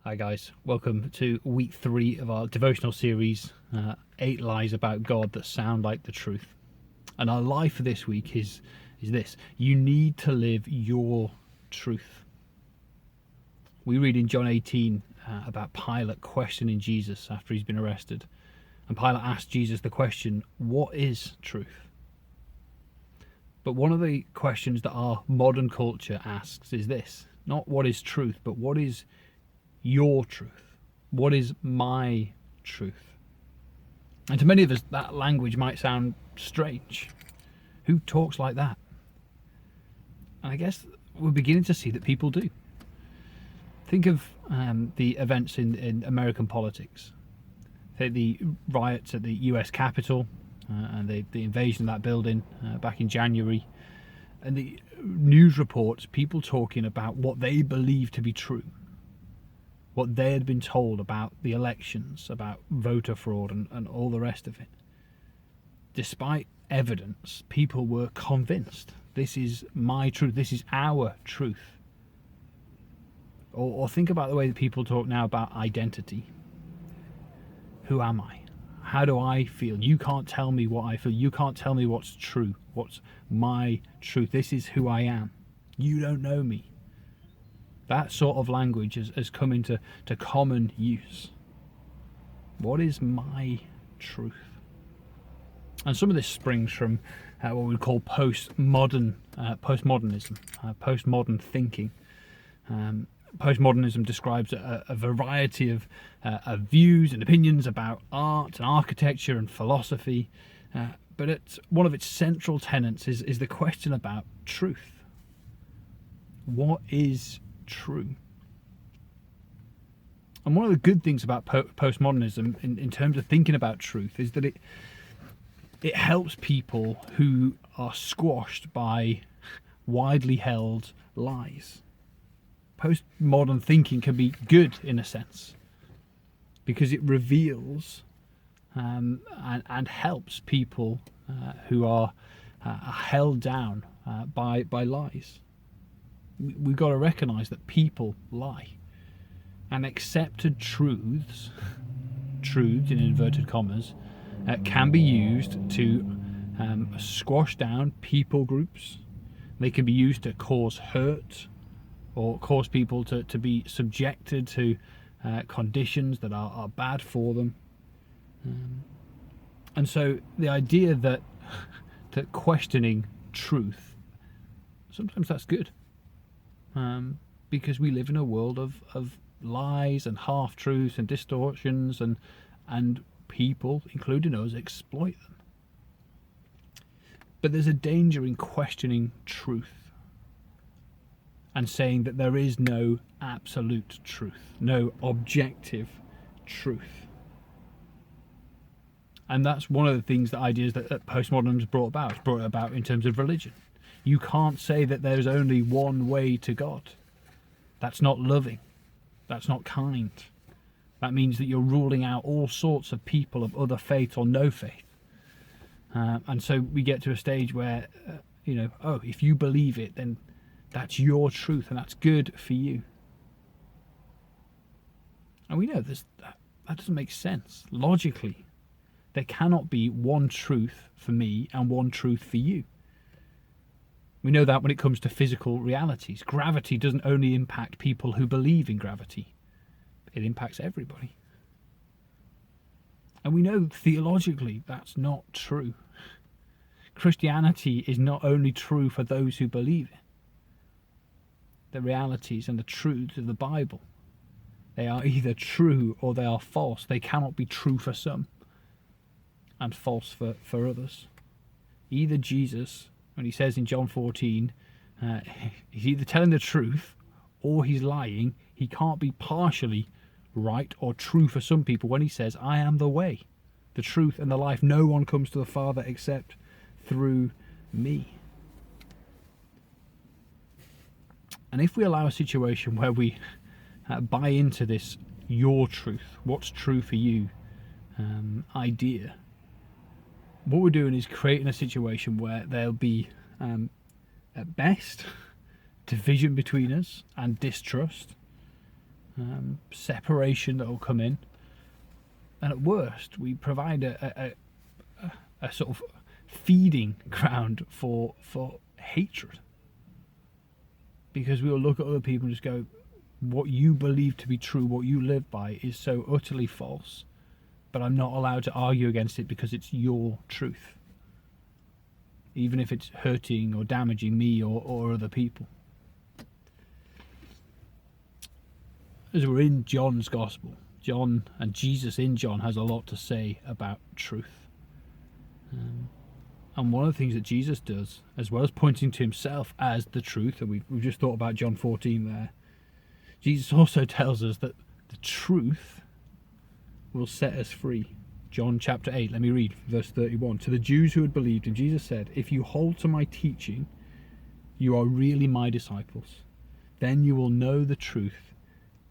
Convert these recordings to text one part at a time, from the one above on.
Hi guys, welcome to week 3 of our devotional series, 8 lies about God that sound like the truth. And our lie for this week is this: you need to live your truth. We read in John 18 about Pilate questioning Jesus after he's been arrested. And Pilate asked Jesus the question, what is truth? But one of the questions that our modern culture asks is this: not what is truth, but what is your truth? What is my truth? And to many of us, that language might sound strange. Who talks like that? And I guess we're beginning to see that people do. Think of the events in American politics. Think the riots at the US Capitol and the invasion of that building back in January, and the news reports, people talking about what they believe to be true, what they had been told about the elections, about voter fraud and all the rest of it. Despite evidence, people were convinced this is my truth, this is our truth. Or think about the way that people talk now about identity. Who am I? How do I feel? You can't tell me what I feel. You can't tell me what's true, what's my truth. This is who I am. You don't know me. That sort of language has come into common use. What is my truth? And some of this springs from what we call postmodernism, postmodern thinking. Postmodernism describes a variety of views and opinions about art and architecture and philosophy, but one of its central tenets is the question about truth. What is true? And one of the good things about postmodernism in terms of thinking about truth is that it helps people who are squashed by widely held lies. Postmodern thinking can be good in a sense because it reveals and helps people who are held down by lies. We've got to recognise that people lie, and accepted truths in inverted commas, can be used to squash down people groups. They can be used to cause hurt or cause people to be subjected to conditions that are bad for them. And so the idea that questioning truth, sometimes that's good. Because we live in a world of lies and half-truths and distortions, and people, including us, exploit them. But there's a danger in questioning truth and saying that there is no absolute truth, no objective truth. And that's one of the things, the ideas that postmodernism has brought about. It's brought about in terms of religion. You can't say that there's only one way to God. That's not loving. That's not kind. That means that you're ruling out all sorts of people of other faith or no faith. And so we get to a stage where, if you believe it, then that's your truth and that's good for you. And we know that doesn't make sense. Logically, there cannot be one truth for me and one truth for you. We know that when it comes to physical realities. Gravity doesn't only impact people who believe in gravity. It impacts everybody. And we know theologically that's not true. Christianity is not only true for those who believe it. The realities and the truths of the Bible, they are either true or they are false. They cannot be true for some and false for others. Either Jesus, when he says in John 14, he's either telling the truth or he's lying. He can't be partially right or true for some people when he says, I am the way, the truth and the life. No one comes to the Father except through me. And if we allow a situation where we buy into this your truth, what's true for you idea, what we're doing is creating a situation where there'll be, at best, division between us and distrust, separation that will come in, and at worst we provide a sort of feeding ground for hatred, because we will look at other people and just go, what you believe to be true, what you live by, is so utterly false, but I'm not allowed to argue against it because it's your truth, even if it's hurting or damaging me or other people. As we're in John's Gospel, John and Jesus in John has a lot to say about truth. And one of the things that Jesus does, as well as pointing to himself as the truth, and we've just thought about John 14 there, Jesus also tells us that the truth will set us free. John chapter 8, let me read verse 31. To the Jews who had believed him, Jesus said, if you hold to my teaching, you are really my disciples. Then you will know the truth,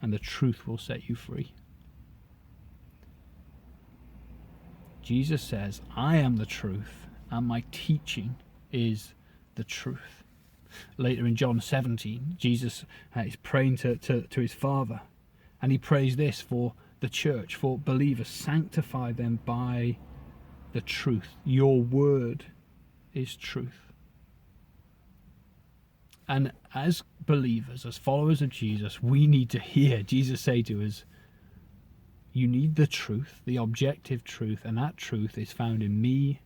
and the truth will set you free. Jesus says, I am the truth, and my teaching is the truth. Later in John 17, Jesus is praying to his Father, and he prays this for the church, for believers: sanctify them by the truth. Your word is truth. And as believers, as followers of Jesus, we need to hear Jesus say to us, you need the truth, the objective truth, and that truth is found in me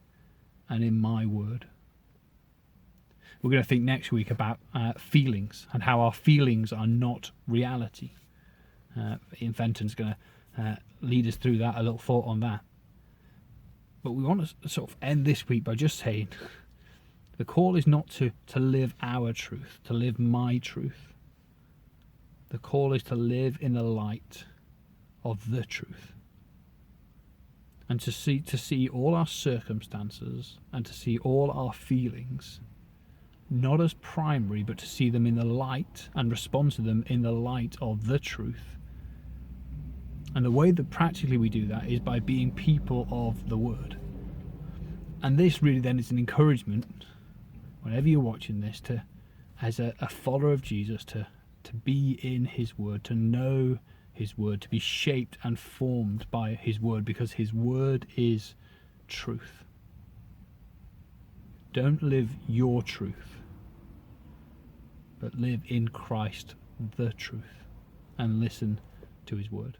and in my word. We're going to think next week about feelings and how our feelings are not reality. Ian Fenton's going to lead us through that, a little thought on that. But we want to sort of end this week by just saying the call is not to live our truth, to live my truth. The call is to live in the light of the truth, and to see all our circumstances and to see all our feelings not as primary, but to see them in the light and respond to them in the light of the truth. And the way that practically we do that is by being people of the word. And this really then is an encouragement, whenever you're watching this, to, as a follower of Jesus, to be in his word, to know his word, to be shaped and formed by his word, because his word is truth. Don't live your truth, but live in Christ the truth, and listen to his word.